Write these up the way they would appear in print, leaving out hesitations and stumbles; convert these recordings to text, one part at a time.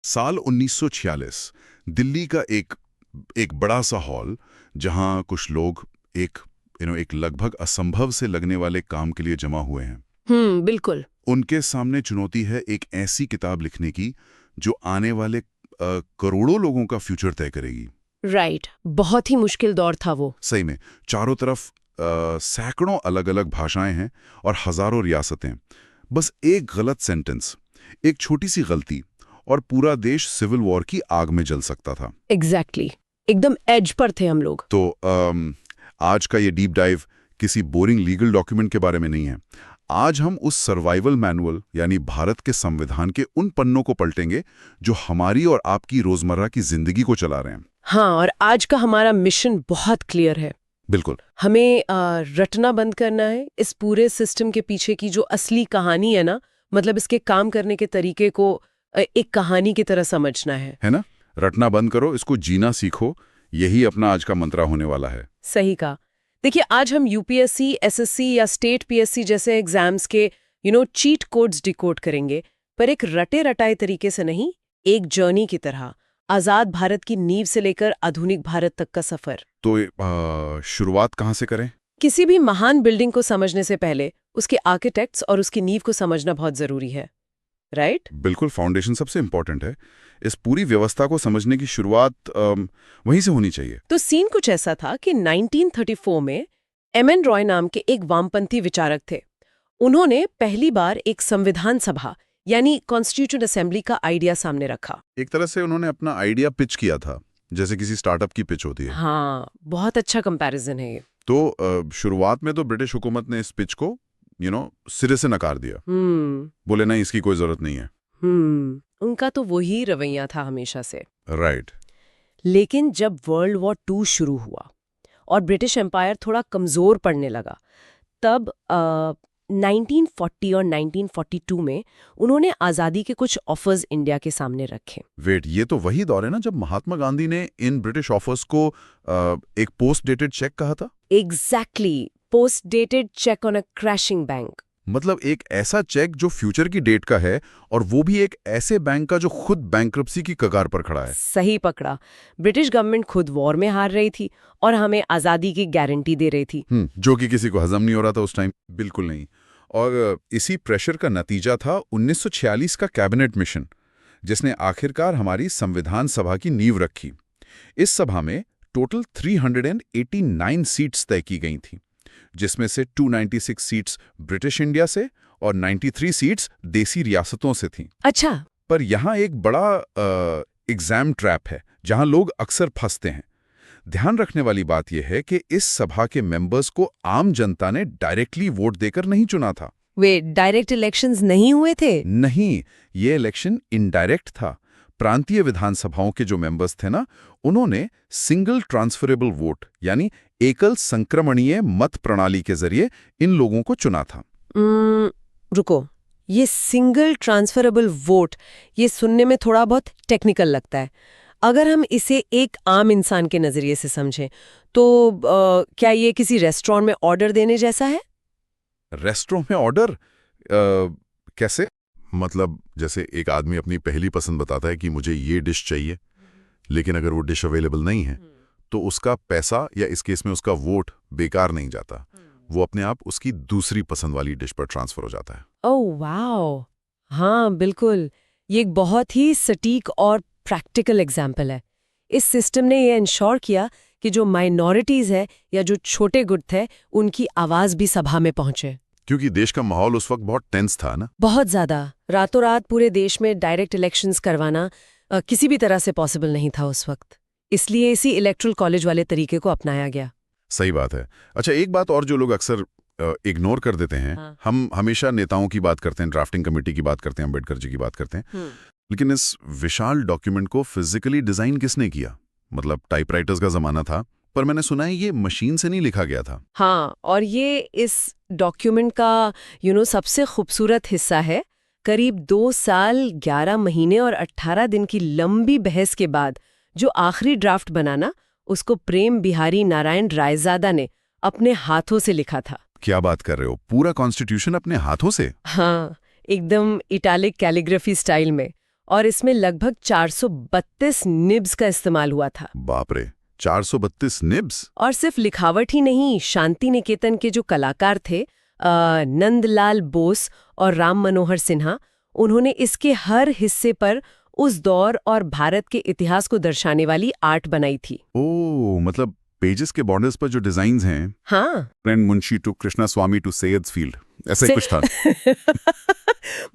साल 1946 दिल्ली का एक बड़ा सा हॉल, जहां कुछ लोग एक लगभग असंभव से लगने वाले काम के लिए जमा हुए हैं। बिल्कुल। उनके सामने चुनौती है एक ऐसी किताब लिखने की जो आने वाले करोड़ों लोगों का फ्यूचर तय करेगी। राइट, बहुत ही मुश्किल दौर था वो। सही में, चारों तरफ सैकड़ों अलग अलग भाषाएं हैं और हजारों रियासतें। बस एक गलत सेंटेंस, एक छोटी सी गलती, और पूरा देश सिविल वॉर की आग में जल सकता था। एग्जैक्टली, एकदम एज पर थे हम लोग। तो आज का ये डीप डाइव किसी बोरिंग लीगल डॉक्यूमेंट के बारे में नहीं है। आज हम उस सर्वाइवल मैनुअल यानी भारत के संविधान के उन पन्नों को पलटेंगे जो हमारी और आपकी रोजमर्रा की जिंदगी को चला रहे हैं। हाँ, और आज का हमारा मिशन बहुत क्लियर है। बिल्कुल। हमें रटना बंद करना है इस पूरे सिस्टम के पीछे की जो असली कहानी है ना, मतलब इसके काम करने के तरीके को एक कहानी की तरह समझना है ना? रटना बंद करो, इसको जीना सीखो। यही अपना आज का मंत्रा होने वाला है। सही कहा। देखिए, आज हम यूपीएससी, एसएससी या स्टेट पीएससी जैसे एग्जाम्स के चीट कोड्स डिकोड करेंगे, पर एक रटे रटाए तरीके से नहीं, एक जर्नी की तरह, आजाद भारत की नींव से लेकर आधुनिक भारत तक का सफर। तो शुरुआत कहाँ से करें? किसी भी महान बिल्डिंग को समझने से पहले उसके आर्किटेक्ट्स और उसकी नींव को समझना बहुत जरूरी है, राइट? बिल्कुल, फाउंडेशन सबसे इंपॉर्टेंट है। इस पूरी व्यवस्था को समझने की शुरुआत वहीं से होनी चाहिए। तो सीन कुछ ऐसा था कि 1934 में एमएन रॉय नाम के एक वामपंथी विचारक थे। उन्होंने पहली बार एक संविधान सभा यानी कॉन्स्टिट्यूएंट असेंबली का आइडिया सामने रखा। एक तरह से उन्होंने अपना आइडिया पिच किया था, जैसे किसी स्टार्टअप की पिच होती है। हाँ, बहुत अच्छा कंपैरिजन है ये। तो शुरुआत में तो ब्रिटिश हुकूमत ने इस पिच को सिरे से नकार दिया। बोले नहीं, इसकी कोई जरूरत नहीं है। उनका तो वही रवैया था हमेशा से। राइट। लेकिन जब वर्ल्ड वॉर 2 शुरू हुआ और ब्रिटिश एम्पायर थोड़ा कमजोर पड़ने लगा, तब 1940 और 1942 में उन्होंने आज़ादी के कुछ ऑफर्स इंडिया के सामने रखे। वेट, ये तो वही दौर है ना जब महात्मा गांधी ने इन ब्रिटिश ऑफर्स को एक पोस्ट डेटेड चेक कहा था? Exactly, post dated cheque on a crashing bank. मतलब एक ऐसा चेक जो फ्यूचर की डेट का है, और वो भी एक ऐसे बैंक का जो खुद बैंक्रप्सी की कगार पर खड़ा है। सही पकड़ा। ब्रिटिश गवर्नमेंट खुद वॉर में हार रही थी और हमें आज़ादी की गारंटी दे रही थी। जो कि किसी को हजम नहीं हो रहा था उस टाइम। बिल्कुल नहीं। और इसी प्रेशर का नतीजा था 1946 का कैबिनेट मिशन, जिसने आखिरकार हमारी संविधान सभा की नींव रखी। इस सभा में टोटल 389 सीट्स तय की गई थी, जिसमें से 296 सीट्स ब्रिटिश इंडिया से और 93 सीट्स देसी रियासतों से थीं। अच्छा। पर यहाँ एक बड़ा एग्जाम ट्रैप है जहाँ लोग अक्सर फंसते हैं। ध्यान रखने वाली बात यह है कि इस सभा के मेंबर्स को आम जनता ने डायरेक्टली वोट देकर नहीं चुना था। वे डायरेक्ट इलेक्शंस नहीं हुए थे? नहीं, ये इलेक्शन इनडायरेक्ट था। प्रांतीय विधानसभाओं के जो मेंबर्स थे ना, उन्होंने सिंगल ट्रांसफरेबल वोट यानी एकल संक्रमणीय मत प्रणाली के जरिए इन लोगों को चुना था। रुको, ये सिंगल ट्रांसफरेबल वोट, ये सुनने में थोड़ा बहुत टेक्निकल लगता है। अगर हम इसे एक आम इंसान के नजरिए से समझें तो क्या ये किसी रेस्टोरेंट में ऑर्डर देने जैसा है? रेस्टोरेंट में ऑर्डर? कैसे? मतलब जैसे एक आदमी अपनी पहली पसंद बताता है कि मुझे ये डिश चाहिए, लेकिन अगर वो डिश अवेलेबल नहीं है तो उसका पैसा या इस केस में उसका वोट बेकार नहीं जाता। वो अपने आप उसकी दूसरी पसंद वाली डिश पर ट्रांसफर हो जाता है। ओह वाओ, हाँ बिल्कुल, ये एक बहुत ही सटीक और प्रैक्टिकल एग्जाम्पल है। इस सिस्टम ने ये इंश्योर किया कि जो माइनॉरिटीज है या जो छोटे गुट थे, उनकी आवाज भी सभा में पहुंचे। क्योंकि देश का माहौल उस वक्त बहुत टेंस था ना। बहुत ज्यादा। रातों रात पूरे देश में डायरेक्ट इलेक्शंस करवाना किसी भी तरह से पॉसिबल नहीं था उस वक्त। इसलिए इसी इलेक्ट्रल कॉलेज वाले तरीके को अपनाया गया। सही बात है। अच्छा, एक बात और जो लोग अक्सर इग्नोर कर देते हैं। हाँ। हम हमेशा नेताओं की बात करते हैं, ड्राफ्टिंग कमेटी की बात करते हैं, अम्बेडकर जी की बात करते हैं, लेकिन इस विशाल डॉक्यूमेंट को फिजिकली डिजाइन किसने किया? मतलब टाइपराइटर्स का जमाना था, पर मैंने सुना है ये मशीन से नहीं लिखा गया था। हाँ, और ये इस डॉक्यूमेंट का सबसे खूबसूरत हिस्सा है। करीब 2 साल 11 महीने और 18 दिन की लंबी बहस के बाद जो आखिरी ड्राफ्ट बनाना, उसको प्रेम बिहारी नारायण रायजादा ने अपने हाथों से लिखा था। क्या बात कर रहे हो? पूरा कॉन्स्टिट्यूशन अपने हाथों से? हाँ, एकदम इटालिक कैलीग्राफी स्टाइल में। और इसमें लगभग 432 निब्स का इस्तेमाल हुआ था। बाप रे, 432 निब्स। और सिर्फ लिखावट ही नहीं, शांति निकेतन के जो कलाकार थे नंदलाल बोस और राम मनोहर सिन्हा, उन्होंने इसके हर हिस्से पर उस दौर और भारत के इतिहास को दर्शाने वाली आर्ट बनाई थी। ओह, मतलब पेजेस के बॉर्डर्स पर जो डिजाइन्स हैं, हाँ, friend Munshi to Krishna Swami to Syed's field, ऐसा ही कुछ था।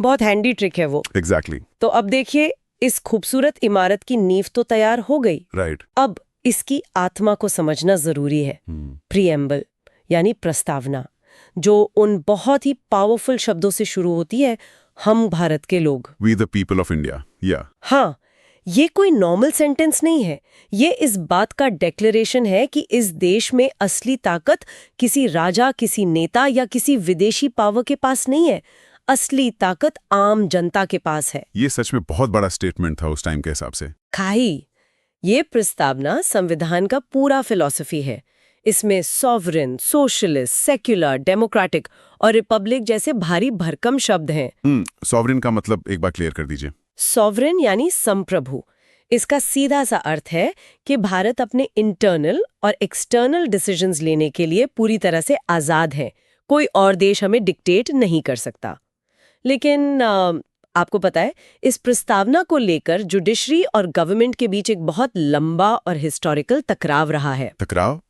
बहुत हैंडी ट्रिक है वो। एग्जैक्टली। तो अब देखिए, इस खूबसूरत इमारत की नींव तो तैयार हो गई। राइट। अब इसकी आत्मा को समझना जरूरी है। प्रीएम्बल यानी प्रस्तावना, जो उन बहुत ही पावरफुल शब्दों से शुरू होती है, हम भारत के लोग, we the people of India. या हाँ, ये कोई नॉर्मल सेंटेंस नहीं है। ये इस बात का डेक्लेरेशन है कि इस देश में असली ताकत किसी राजा, किसी नेता या किसी विदेशी पावर के पास नहीं है। असली ताकत आम जनता के पास है। ये सच में बहुत बड़ा स्टेटमेंट था उस टाइम के हिसाब से। खाई, ये प्रस्तावना संविधान का पूरा फिलॉसफी है। इसमें सॉवरेन, सोशलिस्ट, सेक्युलर, डेमोक्रेटिक और रिपब्लिक जैसे भारी भरकम शब्द हैं। सॉवरेन का मतलब एक बार क्लियर कर दीजिए। सॉवरेन यानी संप्रभु। इसका सीधा सा अर्थ है कि भारत अपने इंटरनल और एक्सटर्नल डिसीजंस लेने के लिए पूरी तरह से आजाद है। कोई और देश हमें डिक्टेट नहीं कर सकता। लेकिन आपको पता है, इस प्रस्तावना को लेकर जुडिशरी और गवर्नमेंट के बीच एक बहुत लंबा और हिस्टोरिकल टकराव रहा है। टकराव?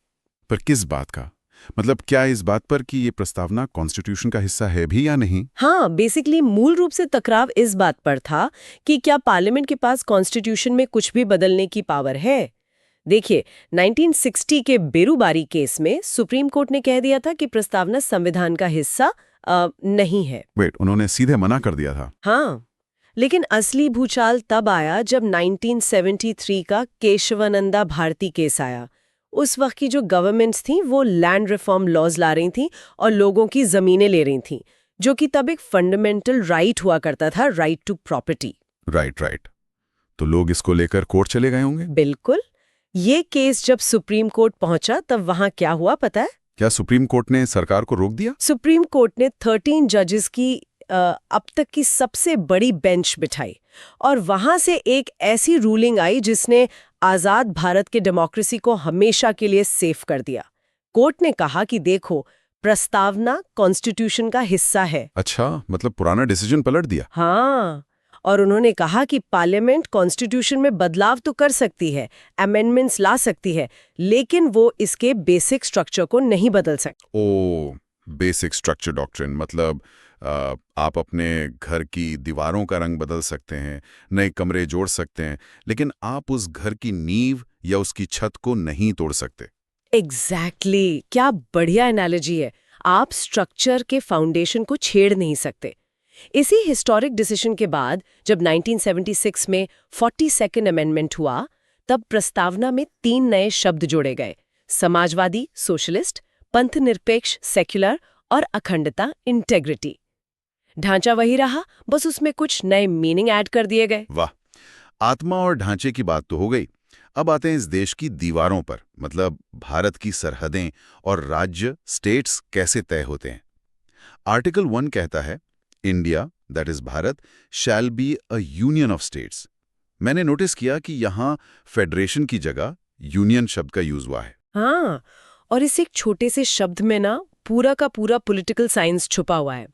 पर किस बात का? मतलब क्या इस बात पर कि ये प्रस्तावना कॉन्स्टिट्यूशन का हिस्सा है भी या नहीं? हाँ, बेसिकली मूल रूप से टकराव इस बात पर था कि क्या पार्लियामेंट के पास कॉन्स्टिट्यूशन में कुछ भी बदलने की पावर है। देखिए, 1960 के बेरूबारी केस में सुप्रीम कोर्ट ने कह दिया था कि प्रस्तावना संविधान का हिस्सा नहीं है। वेट, उन्होंने सीधे मना कर दिया था? हाँ, लेकिन असली भूचाल तब आया जब 1973 का केशवानंदा भारती केस आया। उस वक्त की जो गवर्नमेंट्स थी वो लैंड रिफॉर्म लॉज ला रही थी और लोगों की जमीनें ले रही थी, जो कि तब एक फंडामेंटल राइट हुआ करता था, राइट टू प्रॉपर्टी। राइट। तो लोग इसको लेकर कोर्ट चले गए होंगे? बिल्कुल। ये केस जब सुप्रीम कोर्ट पहुंचा तब वहां क्या हुआ पता है? क्या सुप्रीम कोर्ट ने सरकार को रोक दिया? सुप्रीम कोर्ट ने 13 जजेस की अब तक की सबसे बड़ी बेंच बिठाई और वहां से एक ऐसी रूलिंग आई जिसने आजाद भारत के डेमोक्रेसी को हमेशा के लिए सेफ कर दिया। कोर्ट ने कहा कि देखो, प्रस्तावना कॉन्स्टिट्यूशन का हिस्सा है। अच्छा, मतलब पुराना डिसीजन पलट दिया? हाँ, और उन्होंने कहा कि पार्लियामेंट कॉन्स्टिट्यूशन में बदलाव तो कर सकती है, अमेंडमेंट्स ला सकती है, लेकिन वो इसके बेसिक स्ट्रक्चर को नहीं बदल सकती। ओ, बेसिक स्ट्रक्चर डॉक्ट्रिन, मतलब आप अपने घर की दीवारों का रंग बदल सकते हैं, नए कमरे जोड़ सकते हैं, लेकिन आप उस घर की नींव या उसकी छत को नहीं तोड़ सकते। एग्जैक्टली, क्या बढ़िया एनालॉजी है। आप स्ट्रक्चर के फाउंडेशन को छेड़ नहीं सकते। इसी हिस्टोरिक डिसीजन के बाद जब 1976 में 42nd अमेंडमेंट हुआ, तब प्रस्तावना में 3 नए शब्द जोड़े गए: समाजवादी, सोशलिस्ट, पंथ निरपेक्ष, सेक्युलर और अखंडता, इंटेग्रिटी। ढांचा वही रहा, बस उसमें कुछ नए मीनिंग ऐड कर दिए गए। वाह, आत्मा और ढांचे की बात तो हो गई। अब आते हैं इस देश की दीवारों पर, मतलब भारत की सरहदें और राज्य, स्टेट्स कैसे तय होते हैं। आर्टिकल 1 कहता है, India, that is Bharat, shall be a union of states. मैंने नोटिस किया कि यहाँ फेडरेशन की जगह यूनियन शब्द का यूज हुआ है। हाँ, और इस एक छोटे से शब्द में ना पूरा का पूरा पॉलिटिकल साइंस छुपा हुआ है।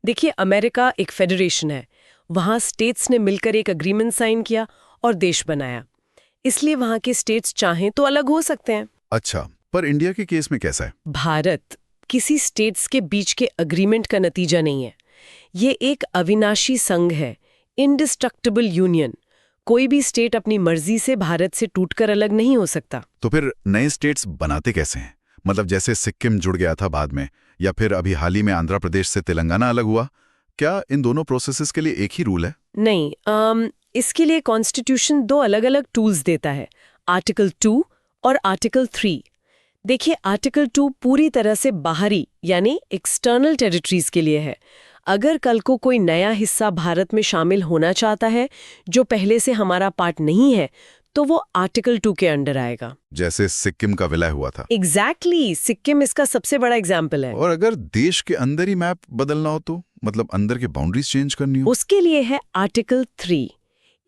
देखिए, अमेरिका एक फेडरेशन है, वहाँ स्टेट्स ने मिलकर एक अग्रीमेंट साइन किया और देश बनाया, इसलिए वहाँ के स्टेट्स चाहें तो अलग हो सकते हैं। अच्छा, पर इंडिया के केस में कैसा है? भारत किसी स्टेट्स के बीच के अग्रीमेंट का नतीजा नहीं है। ये एक अविनाशी संघ है, इंडिस्ट्रक्टिबल यूनियन। कोई भी स्टेट अपनी मर्जी से भारत से टूटकर अलग नहीं हो सकता। तो फिर नए स्टेट्स बनाते कैसे हैं? मतलब जैसे सिक्किम जुड़ गया था बाद में, या फिर अभी हाल ही में आंध्र प्रदेश से तेलंगाना अलग हुआ, क्या इन दोनों प्रोसेसेस के लिए एक ही रूल है? नहीं, इसके लिए कॉन्स्टिट्यूशन 2 अलग-अलग टूल्स देता है, आर्टिकल 2 और आर्टिकल 3। देखिए, आर्टिकल 2 पूरी तरह से बाहरी यानी एक्सटर्नल टेरिटरीज के लिए है। अगर कल को कोई नया हिस्सा भारत में शामिल होना चाहता है जो पहले से हमारा पार्ट नहीं है, तो वो आर्टिकल 2 के अंडर आएगा। जैसे सिक्किम का विलय हुआ था। एग्जैक्टली, सिक्किम इसका सबसे बड़ा एग्जाम्पल है। और अगर देश के अंदर ही मैप बदलना हो तो, मतलब अंदर के बाउंड्रीज चेंज करनी हो? उसके लिए है आर्टिकल 3।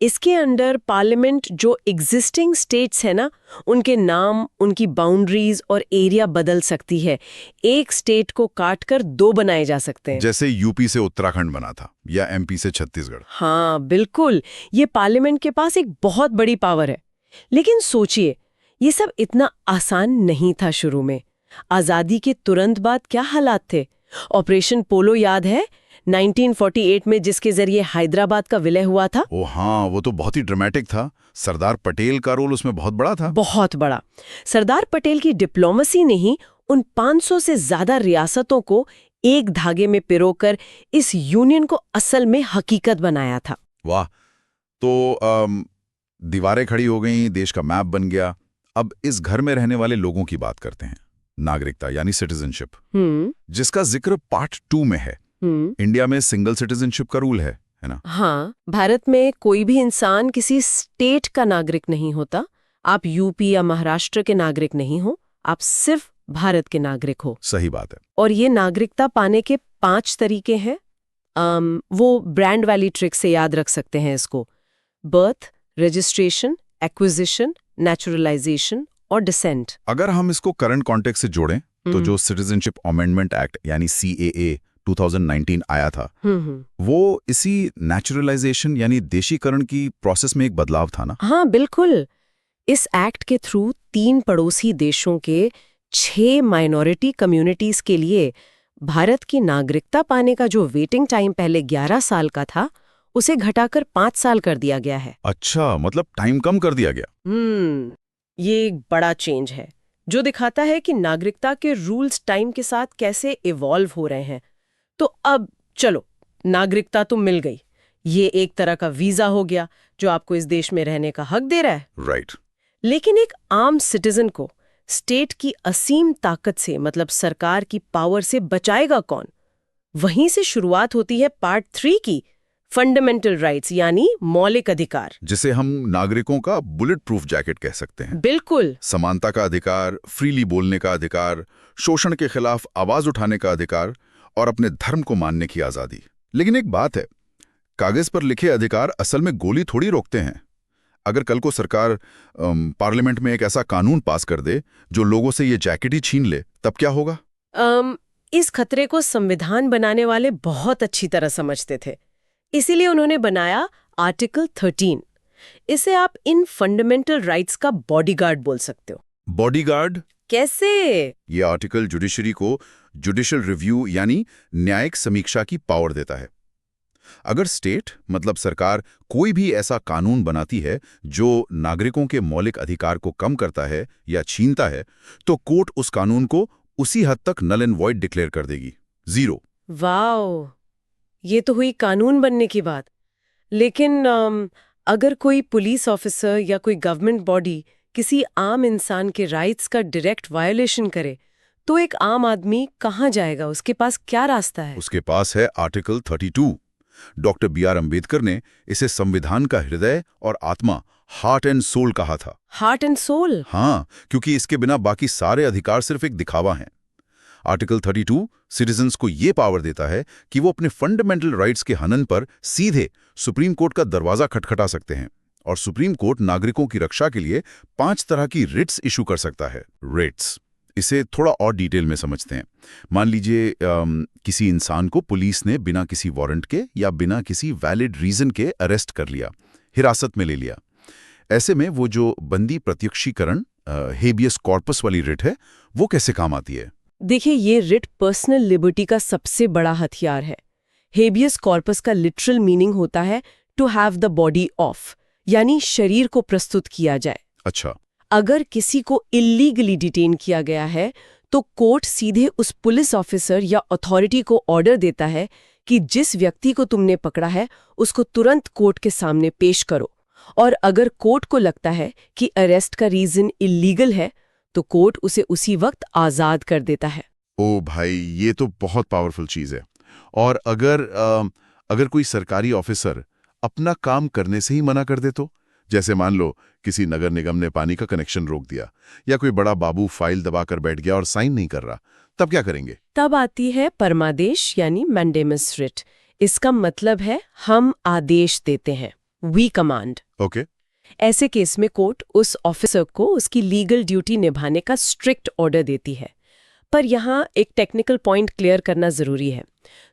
इसके अंडर पार्लियामेंट जो एग्जिस्टिंग स्टेट्स है ना, उनके नाम, उनकी बाउंड्रीज और एरिया बदल सकती है। एक स्टेट को काटकर 2 बनाए जा सकते हैं। जैसे यूपी से उत्तराखंड बना था या एमपी से छत्तीसगढ़। हाँ बिल्कुल, ये पार्लियामेंट के पास एक बहुत बड़ी पावर है। लेकिन सोचिए, ये सब इतना आसान नहीं था शुरू में। आजादी के तुरंत बाद क्या हालात थे? ऑपरेशन पोलो याद है 1948 में, जिसके जरिए हैदराबाद का विलय हुआ था। ओ हाँ, वो तो बहुत ही ड्रामेटिक था। सरदार पटेल का रोल उसमें बहुत बड़ा था। बहुत बड़ा। सरदार पटेल की डिप्लोमेसी ने ही उन 500 से ज्यादा रियासतों को एक धागे में पिरोकर इस यूनियन को असल में हकीकत बनाया था। वाह। तो दीवारें खड़ी हो गईं, देश का मैप बन गया। अब इस घर में रहने वाले लोगों की बात करते हैं। नागरिकता यानी सिटीजनशिप, जिसका जिक्र पार्ट 2 में है। इंडिया में सिंगल सिटीजनशिप का रूल है ना? हाँ, भारत में कोई भी इंसान किसी स्टेट का नागरिक नहीं होता। आप यूपी या महाराष्ट्र के नागरिक नहीं हो, आप सिर्फ भारत के नागरिक हो। सही बात है। और ये नागरिकता पाने के 5 तरीके हैं। वो ब्रांड वाली ट्रिक से याद रख सकते हैं इसको। बर्थ, रजिस्ट्रेशन, एक्विजिशन, नेचुरलाइजेशन और डिसेंट। अगर हम इसको करंट कॉन्टेक्स्ट से जोड़ें तो जो सिटीजनशिप अमेंडमेंट एक्ट यानी CAA 2019 आया था, वो इसी नेचुरलाइजेशन यानी देशीकरण की प्रोसेस में एक बदलाव था ना? हाँ बिल्कुल। इस एक्ट के थ्रू 3 पड़ोसी देशों के 6 माइनॉरिटी कम्युनिटीज के लिए भारत की नागरिकता पाने का जो वेटिंग टाइम पहले 11 साल का था, उसे घटाकर 5 साल कर दिया गया है। अच्छा, मतलब टाइम कम कर दिया गया। ये एक बड़ा चेंज है जो दिखाता है कि नागरिकता के रूल्स टाइम के साथ कैसे इवॉल्व हो रहे हैं। तो अब चलो, नागरिकता तो मिल गई। ये एक तरह का वीजा हो गया जो आपको इस देश में रहने का हक दे रहा है। राइट। लेकिन एक आम सिटीजन को स्टेट की असीम ताकत से, मतलब सरकार की पावर से बचाएगा कौन? वहीं से शुरुआत होती है पार्ट 3 की, फंडामेंटल राइट्स यानी मौलिक अधिकार, जिसे हम नागरिकों का बुलेट प्रूफ जैकेट कह सकते हैं। बिल्कुल। समानता का अधिकार, फ्रीली बोलने का अधिकार, शोषण के खिलाफ आवाज उठाने का अधिकार और अपने धर्म को मानने की आजादी। लेकिन एक बात है, कागज पर लिखे अधिकार असल में गोली थोड़ी रोकते हैं। अगर कल को सरकार पार्लियामेंट में एक ऐसा कानून पास कर दे जो लोगों से ये जैकेट ही छीन ले, तब क्या होगा? इस खतरे को संविधान बनाने वाले बहुत अच्छी तरह समझते थे। इसीलिए उन्होंने बनाया आर्टिकल 13। इसे आप इन फंडामेंटल राइट्स का बॉडीगार्ड बोल सकते हो। बॉडीगार्ड कैसे? ये आर्टिकल जुडिशरी को जुडिशियल रिव्यू यानी न्यायिक समीक्षा की पावर देता है। अगर स्टेट मतलब सरकार कोई भी ऐसा कानून बनाती है जो नागरिकों के मौलिक अधिकार को कम करता है या छीनता है, तो कोर्ट उस कानून को उसी हद तक नल एंड वॉइड डिक्लेयर कर देगी। 0। वाओ, ये तो हुई कानून बनने की बात। लेकिन अगर कोई पुलिस ऑफिसर या कोई गवर्नमेंट बॉडी किसी आम इंसान के राइट्स का डायरेक्ट वायोलेशन करे, तो एक आम आदमी कहाँ जाएगा? उसके पास क्या रास्ता है? उसके पास है आर्टिकल 32। डॉक्टर BR अम्बेडकर ने इसे संविधान का हृदय और आत्मा, हार्ट एंड सोल कहा था। Heart and soul? हाँ, क्योंकि इसके बिना बाकी सारे अधिकार सिर्फ एक दिखावा हैं। आर्टिकल 32 सिटीजन्स को ये पावर देता है कि वो अपने फंडामेंटल राइट्स के हनन पर सीधे सुप्रीम कोर्ट का दरवाजा खटखटा सकते हैं। और सुप्रीम कोर्ट नागरिकों की रक्षा के लिए 5 तरह की रिट्स इशू कर सकता है। रिट्स, इसे थोड़ा और डिटेल में समझते हैं। मान लीजिए किसी इंसान को पुलिस ने बिना किसी वारंट के या बिना किसी वैलिड रीजन के अरेस्ट कर लिया, हिरासत में ले लिया। ऐसे में वो जो बंदी प्रत्यक्षीकरण हेबियस कॉर्पस वाली रिट है, वो कैसे काम आती है? देखिए, ये रिट पर्सनल लिबर्टी का सबसे बड़ा हथियार है। हेबियस कॉर्पस का लिटरल मीनिंग होता है to have the body of, यानी शरीर को प्रस्तुत किया जाए। अच्छा। अगर किसी को इल्लीगली डिटेन किया गया है तो कोर्ट सीधे उस पुलिस ऑफिसर या अथॉरिटी को ऑर्डर देता है कि जिस व्यक्ति को तुमने पकड़ा है उसको तुरंत कोर्ट के सामने पेश करो। और अगर कोर्ट को लगता है कि अरेस्ट का रीजन इल्लीगल है तो कोर्ट उसे उसी वक्त आजाद कर देता है। ओ भाई, ये तो बहुत पावरफुल चीज है। और अगर कोई सरकारी ऑफिसर अपना काम करने से ही मना कर दे तो, जैसे मान लो किसी नगर निगम ने पानी का कनेक्शन रोक दिया या कोई बड़ा बाबू फाइल दबाकर बैठ गया और साइन नहीं कर रहा, तब क्या करेंगे? तब आती है परमादेश यानी मैंडेमस रिट। इसका मतलब है हम आदेश देते हैं। We command. ओके। ऐसे केस में कोर्ट उस ऑफिसर को उसकी लीगल ड्यूटी निभाने का स्ट्रिक्ट ऑर्डर देती है। पर यहाँ एक टेक्निकल पॉइंट क्लियर करना जरूरी है।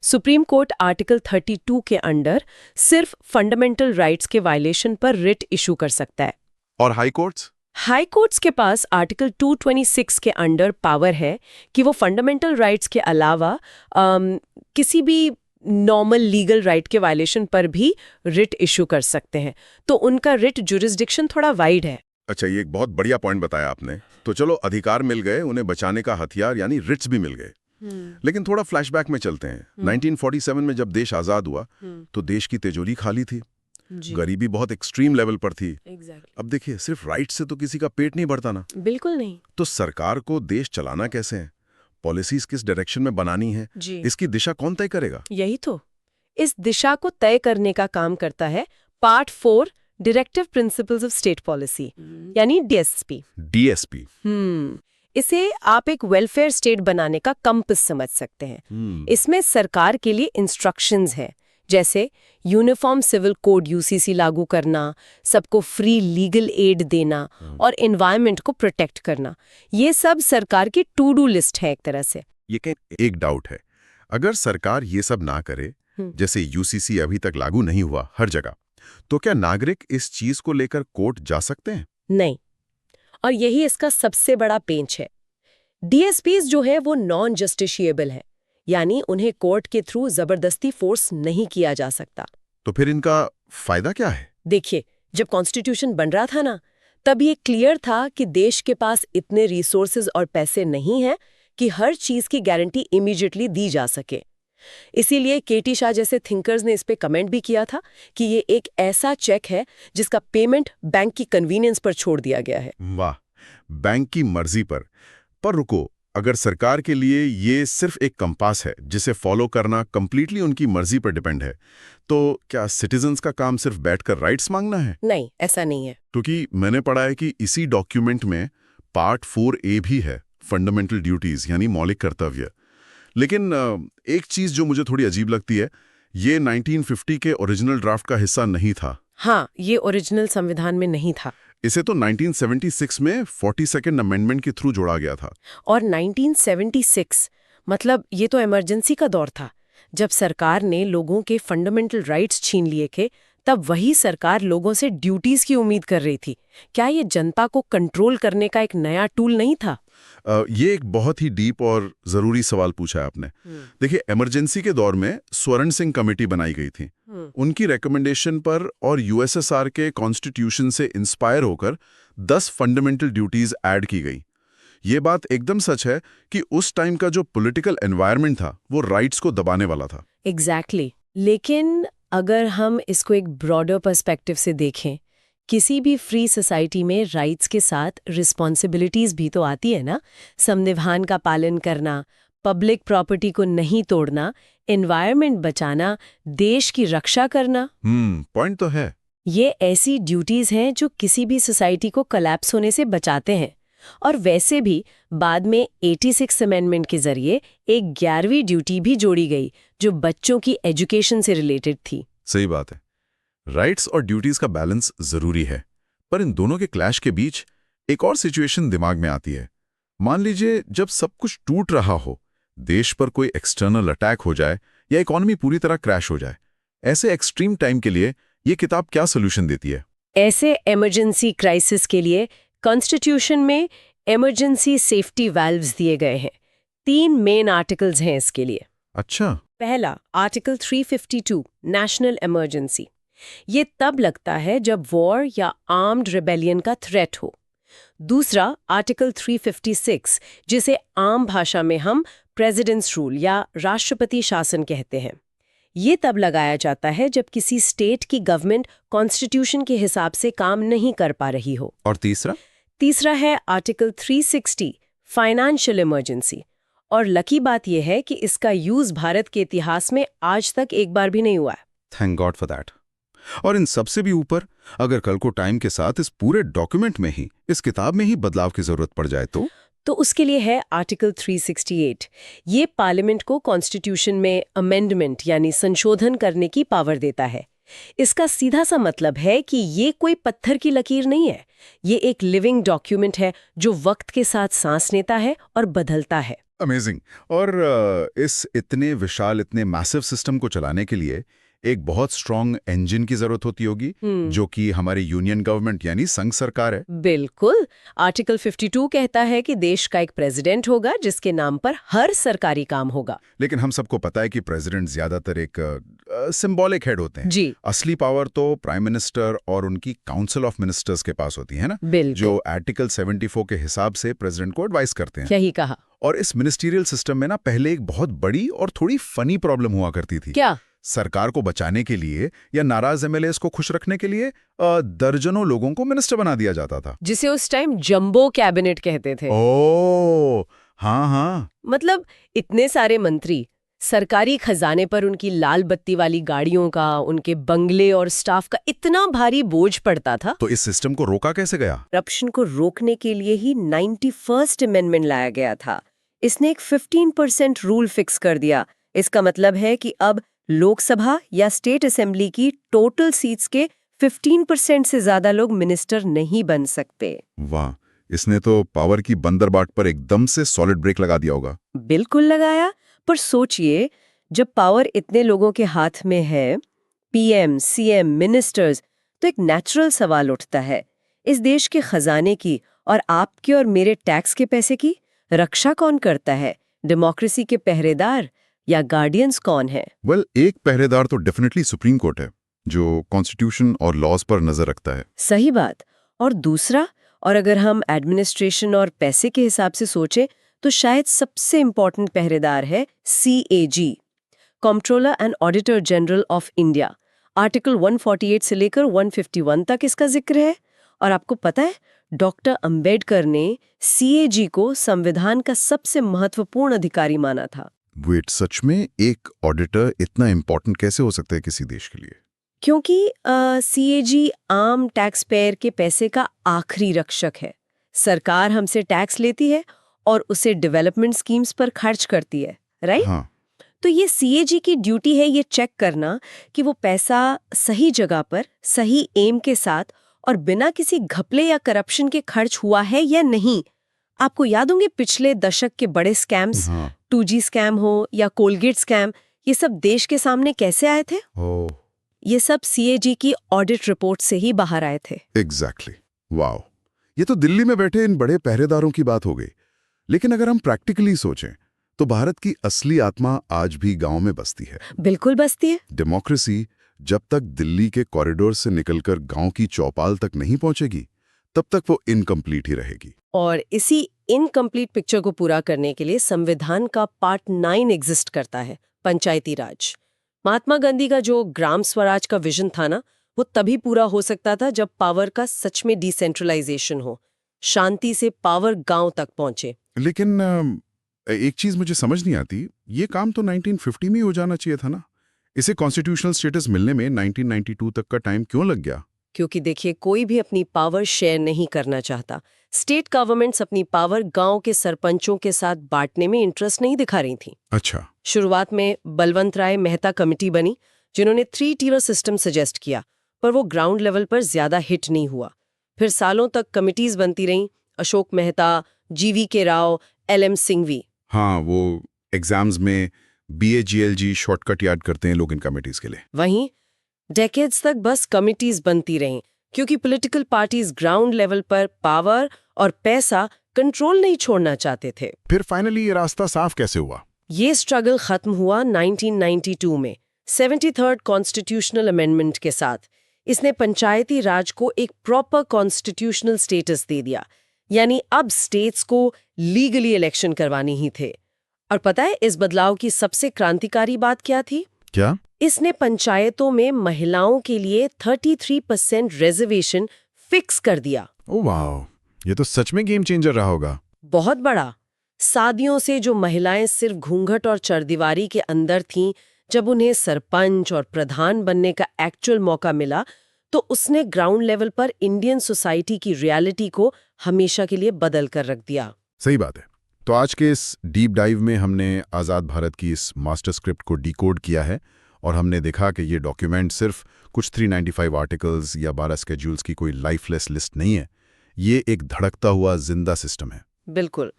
सुप्रीम कोर्ट आर्टिकल 32 के अंडर सिर्फ फंडामेंटल राइट्स के वायलेशन पर रिट इशू कर सकता है। और हाई कोर्ट्स? हाई कोर्ट्स के पास आर्टिकल 226 के अंडर पावर है कि वो फंडामेंटल राइट्स के अलावा किसी भी नॉर्मल लीगल राइट के वायलेशन पर भी रिट इशू कर सकते हैं। तो उनका रिट जुरिस्डिक्शन थोड़ा वाइड है। अच्छा, ये एक बहुत बढ़िया पॉइंट बताया आपने। तो चलो, अधिकार मिल गए, उन्हें बचाने का हथियार यानी रिट्स भी मिल गए। लेकिन थोड़ा फ्लैशबैक में चलते हैं। 1947 में जब देश आजाद हुआ तो देश की तिजोरी खाली थी, गरीबी बहुत एक्सट्रीम लेवल पर थी। अब देखिए, सिर्फ राइट से तो किसी का पेट नहीं भरता ना। बिल्कुल नहीं। तो सरकार को देश चलाना कैसे है, पॉलिसीज किस डायरेक्शन में बनानी है, इसकी दिशा कौन तय करेगा? यही तो, इस दिशा को तय करने का काम करता है part 4 directive principles of state policy, यानी डीएसपी। डीएसपी। इसे आप एक वेलफेयर स्टेट बनाने का कंपास समझ सकते हैं। इसमें सरकार के लिए इंस्ट्रक्शंस है, जैसे यूनिफॉर्म सिविल कोड यूसीसी लागू करना, सबको फ्री लीगल एड देना और एनवायरनमेंट को प्रोटेक्ट करना। ये सब सरकार की टू डू लिस्ट है एक तरह से। ये एक डाउट है, अगर सरकार ये सब ना करे, जैसे यूसीसी अभी तक लागू नहीं हुआ हर जगह, तो क्या नागरिक इस चीज को लेकर कोर्ट जा सकते हैं? नहीं, और यही इसका सबसे बड़ा पेंच है। डीएसपीज जो है वो नॉन जस्टिशिएबल है, यानी उन्हें कोर्ट के थ्रू जबरदस्ती फोर्स नहीं किया जा सकता। तो फिर इनका फायदा क्या है? देखिए, जब कॉन्स्टिट्यूशन बन रहा था ना, तब ये क्लियर था कि देश के पास इतने रिसोर्सेज और पैसे नहीं हैं कि हर चीज की गारंटी इमीडिएटली दी जा सके। इसीलिए केटी शाह जैसे थिंकर्स ने इस पे कमेंट भी किया था कि ये एक ऐसा चेक है जिसका पेमेंट बैंक की कन्वीनियंस पर छोड़ दिया गया है। वाह, बैंक की मर्जी पर। पर रुको, अगर सरकार के लिए ये सिर्फ एक कंपास है जिसे फॉलो करना कंप्लीटली उनकी मर्जी पर डिपेंड है, तो क्या सिटीजन्स का काम सिर्फ बैठकर राइट्स मांगना है? नहीं, ऐसा नहीं है। क्योंकि मैंने पढ़ा है कि इसी डॉक्यूमेंट में पार्ट 4A भी है, फंडामेंटल ड्यूटीज यानी मौलिक कर्तव्य। लेकिन एक चीज जो मुझे थोड़ी अजीब लगती है, ये 1950 के ओरिजिनल ड्राफ्ट का हिस्सा नहीं था। हाँ, ये ओरिजिनल संविधान में नहीं था। इसे तो 1976 में 42nd अमेंडमेंट के थ्रू जोड़ा गया था। और 1976 मतलब ये तो इमरजेंसी का दौर था, जब सरकार ने लोगों के फंडामेंटल राइट्स छीन लिए थे। तब वही सरकार लोगों से ड्यूटीज की उम्मीद कर रही थी। क्या ये जनता को कंट्रोल करने का एक नया टूल नहीं था? ये एक बहुत ही डीप और जरूरी सवाल पूछा है आपने। देखिए, इमरजेंसी के दौर में स्वर्ण सिंह कमेटी बनाई गई थी। उनकी रिकमेंडेशन पर और यूएसएसआर के कॉन्स्टिट्यूशन से इंस्पायर होकर 10 फंडामेंटल ड्यूटीज ऐड की गई। ये बात एकदम सच है कि उस टाइम का जो पॉलिटिकल एनवायरनमेंट था वो राइट्स को दबाने वाला था। एग्जैक्टली। लेकिन अगर हम इसको एक ब्रॉडर पर्सपेक्टिव से देखें, किसी भी फ्री सोसाइटी में राइट्स के साथ रिस्पॉन्सिबिलिटीज भी तो आती है ना। संविधान का पालन करना, पब्लिक प्रॉपर्टी को नहीं तोड़ना, एनवायरनमेंट बचाना, देश की रक्षा करना। पॉइंट तो है। ये ऐसी ड्यूटीज हैं जो किसी भी सोसाइटी को कोलैप्स होने से बचाते हैं। और वैसे भी बाद में 86 अमेंडमेंट के जरिए एक 11वीं ड्यूटी भी जोड़ी गई जो बच्चों की एजुकेशन से रिलेटेड थी। सही बात है, राइट्स और ड्यूटीज का बैलेंस जरूरी है, पर इन दोनों के क्लैश के बीच एक और सिचुएशन दिमाग में आती है। मान लीजिए जब सब कुछ टूट रहा हो, देश पर कोई एक्सटर्नल अटैक हो जाए या इकोनॉमी पूरी तरह क्रैश हो जाए, ऐसे एक्सट्रीम टाइम के लिए ये किताब क्या सोल्यूशन देती है? ऐसे इमरजेंसी क्राइसिस के लिए कॉन्स्टिट्यूशन में इमरजेंसी सेफ्टी वाल्व्स दिए गए हैं। 3 मेन आर्टिकल्स हैं इसके लिए। अच्छा। पहला, आर्टिकल 352 नेशनल इमरजेंसी। ये तब लगता है जब वॉर या आर्म्ड रिबेलियन का थ्रेट हो। दूसरा, आर्टिकल 356, जिसे आम भाषा में हम प्रेसिडेंट्स रूल या राष्ट्रपति शासन कहते हैं। ये तब लगाया जाता है जब किसी स्टेट की गवर्नमेंट कॉन्स्टिट्यूशन के हिसाब से काम नहीं कर पा रही हो। और तीसरा है आर्टिकल 360 फाइनेंशियल इमरजेंसी। और लकी बात यह है कि इसका यूज भारत के इतिहास में आज तक एक बार भी नहीं हुआ है। Thank God for that. और इन सबसे भी ऊपर, अगर कल को टाइम के साथ इस पूरे डॉक्यूमेंट में ही, इस किताब में ही बदलाव की जरूरत पड़ जाए तो उसके लिए है आर्टिकल 368। ये पार्लियामेंट को कॉन्स्टिट्यूशन में अमेंडमेंट यानी संशोधन करने की पावर देता है। इसका सीधा सा मतलब है कि ये कोई पत्थर की लकीर नहीं है, ये एक लिविंग डॉक्यूमेंट है जो वक्त के साथ सांस लेता है और बदलता है। अमेजिंग। और इस इतने विशाल, इतने मैसिव सिस्टम को चलाने के लिए एक बहुत स्ट्रांग इंजन की जरूरत होती होगी, जो कि हमारी यूनियन गवर्नमेंट यानी संघ सरकार है। बिल्कुल। आर्टिकल 52 कहता है कि देश का एक प्रेसिडेंट होगा जिसके नाम पर हर सरकारी काम होगा। लेकिन हम सबको पता है कि प्रेसिडेंट ज्यादातर एक सिंबॉलिक हेड होते हैं। जी। असली पावर तो प्राइम मिनिस्टर और उनकी काउंसिल ऑफ मिनिस्टर्स के पास होती है ना, बिल्कुल। जो आर्टिकल 74 के हिसाब से प्रेसिडेंट को एडवाइस करते हैं। यही कहा। और इस मिनिस्टीरियल सिस्टम में ना पहले एक बहुत बड़ी और थोड़ी फनी प्रॉब्लम हुआ करती थी। क्या? सरकार को बचाने के लिए या नाराज एमएलएस को खुश रखने के लिए दर्जनों लोगों को मिनिस्टर बना दिया जाता था, जिसे उस टाइम जंबो कैबिनेट कहते थे। ओह हाँ हाँ। मतलब इतने सारे मंत्री, सरकारी खजाने पर उनकी लाल बत्ती वाली गाड़ियों का, उनके बंगले और स्टाफ का इतना भारी बोझ पड़ता था। तो इस सिस्टम को रोका कैसे गया? करप्शन को रोकने के लिए ही 91st अमेंडमेंट लाया गया था। इसने एक 15% रूल फिक्स कर दिया। इसका मतलब है कि अब लोकसभा या स्टेट असेंबली की टोटल सीट्स के 15% से ज्यादा लोग मिनिस्टर नहीं बन सकते। वाह, इसने तो पावर की बंदरबाट पर एकदम से सॉलिड ब्रेक लगा दिया होगा। बिल्कुल लगाया। पर सोचिए, जब पावर इतने लोगों के हाथ में है, पीएम, सीएम, मिनिस्टर्स, तो एक नेचुरल सवाल उठता है, इस देश के खजाने की और आपके और मेरे टैक्स के पैसे की रक्षा कौन करता है? डेमोक्रेसी के पहरेदार या गार्डियंस कौन है? वेल, एक पहरेदार तो डेफिनेटली सुप्रीम कोर्ट है, जो कॉन्स्टिट्यूशन और लॉज पर नजर रखता है। सही बात। और दूसरा, और अगर हम एडमिनिस्ट्रेशन और पैसे के हिसाब से सोचें, तो शायद सबसे इंपॉर्टेंट पहरेदार है CAG, controller and auditor general of India. Article 148 से लेकर 151 तक इसका जिक्र है। और आपको पता है, डॉक्टर अंबेडकर ने CAG को संविधान का सबसे महत्वपूर्ण अधिकारी माना था। वेट, सच में एक ऑडिटर इतना इंपॉर्टेंट कैसे हो सकता है किसी देश के लिए? क्योंकि CAG आम टैक्स पेयर के पैसे का आखिरी रक्षक है। सरकार हमसे टैक्स लेती है और उसे डेवलपमेंट स्कीम्स पर खर्च करती है, राइट? हाँ। तो ये CAG की ड्यूटी है ये चेक करना कि वो पैसा सही जगह पर, सही एम के साथ और बिना किसी घपले या करप्शन के खर्च हुआ है या नहीं। आपको याद होंगे पिछले दशक के बड़े स्कैम्स, 2G स्कैम हो या कोलगेट स्कैम, ये सब देश के सामने कैसे आए थे? ये सब CAG की ऑडिट रिपोर्ट से ही बाहर आए थे। एग्जैक्टली। वाओ, ये तो दिल्ली में बैठे इन बड़े पहरेदारों की बात हो गई। लेकिन अगर हम प्रैक्टिकली सोचें तो भारत की असली आत्मा आज भी गांव में बसती है। बिल्कुल बसती है। डेमोक्रेसी जब तक दिल्ली के कॉरिडोर से निकलकर गांव की चौपाल तक नहीं पहुंचेगी, तब तक वो इनकम्प्लीट ही रहेगी। और इसी इनकम्प्लीट पिक्चर को पूरा करने के लिए संविधान का पार्ट 9 एग्जिस्ट करता है, पंचायती राज। महात्मा गांधी का जो ग्राम स्वराज का विजन था ना, वो तभी पूरा हो सकता था जब पावर का सच में डिसेंट्रलाइजेशन हो, शांति से पावर गांव तक पहुंचे। लेकिन एक चीज मुझे समझ नहीं आती, ये काम तो 1950 में ही हो जाना चाहिए था ना। इसे कॉन्स्टिट्यूशनल स्टेटस मिलने में 1992 तक का टाइम क्यों लग गया? क्योंकि देखिए, कोई भी अपनी पावर शेयर नहीं करना चाहता। स्टेट गवर्नमेंट्स अपनी पावर गांव के सरपंचों के साथ बांटने में इंटरेस्ट नहीं दिखा रही थी। अच्छा। शुरुआत में बलवंत राय मेहता कमेटी बनी, जिन्होंने 3 टियर सिस्टम सजेस्ट किया, पर वो ग्राउंड लेवल पर ज्यादा हिट नहीं हुआ। फिर सालों तक कमिटीज बनती रहीं, अशोक मेहता, GVK राव, LM सिंघवी। हाँ, वो एग्जाम्स में BAGLG शॉर्टकट याद करते हैं लोग इन कमिटीज के लिए। वहीं डेकेड्स तक बस कमिटीज बनती रहीं, क्योंकि पॉलिटिकल पार्टीज ग्राउंड लेवल पर पावर और पैसा कंट्रोल नहीं छोड़ना चाहते थे। फिर फाइनली ये रास्ता साफ कैसे हुआ? ये स्ट्रगल खत्म हुआ 1992 में 73rd कॉन्स्टिट्यूशनल अमेंडमेंट के साथ। इसने पंचायती राज को एक प्रॉपर कॉन्स्टिट्यूशनल स्टेटस दे दिया, यानी अब स्टेट्स को लीगली इलेक्शन करवानी ही थे। और पता है इस बदलाव की सबसे क्रांतिकारी बात क्या थी? क्या? इसने पंचायतों में महिलाओं के लिए 33% रिजर्वेशन फिक्स कर दिया। ओह वाह, ये तो सच में गेम चेंजर रहा होगा। बहुत बड़ा। शादियों से जो महिलाएं सिर्फ घूंघट और चरदीवारी के अंदर थीं, जब उन्हें सरपंच और प्रधान बनने का एक्चुअल मौका मिला, तो उसने ग्राउंड लेवल पर इंडियन सोसाइटी की रियलिटी को हमेशा के लिए बदल कर रख दिया। सही बात है। तो आज के इस डीप डाइव में हमने आज़ाद भारत की इस मास्टर स्क्रिप्ट को डिकोड किया है और हमने देखा कि ये डॉक्यूमेंट सिर्फ कुछ 395 आर्टिकल्स या 12 स्केड्यूल्स की कोई लाइफलेस लिस्ट नहीं है, ये एक धड़कता हुआ जिंदा सिस्टम है। बिल्कुल।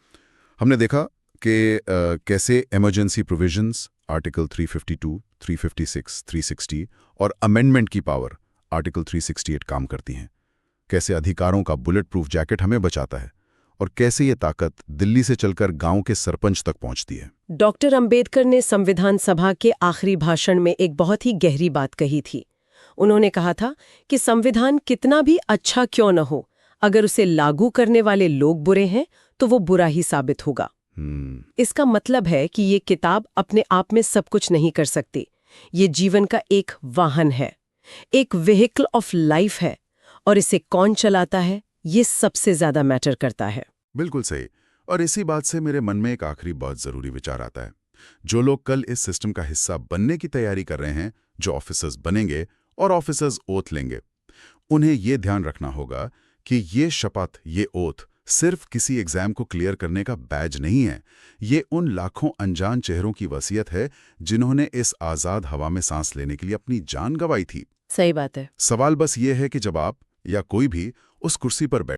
हमने देखा कि कैसे इमरजेंसी प्रोविजंस आर्टिकल 352, 356, 360 और अमेंडमेंट की पावर आर्टिकल 368 काम करती हैं, कैसे अधिकारों का बुलेट प्रूफ जैकेट हमें बचाता है और कैसे ये ताकत दिल्ली से चलकर गांव के सरपंच तक पहुंचती है। डॉक्टर अंबेडकर ने संविधान सभा के आखिरी भाषण में एक बहुत ही गहरी बात कही थी। उन्होंने कहा था कि संविधान कितना भी अच्छा क्यों न हो, अगर उसे लागू करने वाले लोग बुरे हैं तो वो बुरा ही साबित होगा। इसका मतलब है कि ये किताब अपने आप में सब कुछ नहीं कर सकती। ये जीवन का एक वाहन है, एक व्हीकल ऑफ लाइफ है, और इसे कौन चलाता है ये सबसे ज्यादा मैटर करता है। बिल्कुल सही। और इसी बात से मेरे मन में एक आखिरी बहुत जरूरी विचार आता है। जो लोग कल इस सिस्टम का हिस्सा बनने की तैयारी कर रहे हैं, जो ऑफिसर्स बनेंगे और ऑफिसर्स ओथ लेंगे, उन्हें ये ध्यान रखना होगा कि ये शपथ, ये ओथ सिर्फ किसी एग्जाम को क्लियर करने का बैज नहीं है। ये उन लाखों अनजान चेहरों की वसीयत है जिन्होंने इस आजाद हवा में सांस लेने के लिए अपनी जान गंवाई थी। सही बात है। सवाल बस ये है कि जब आप या कोई भी उस कुर्सी पर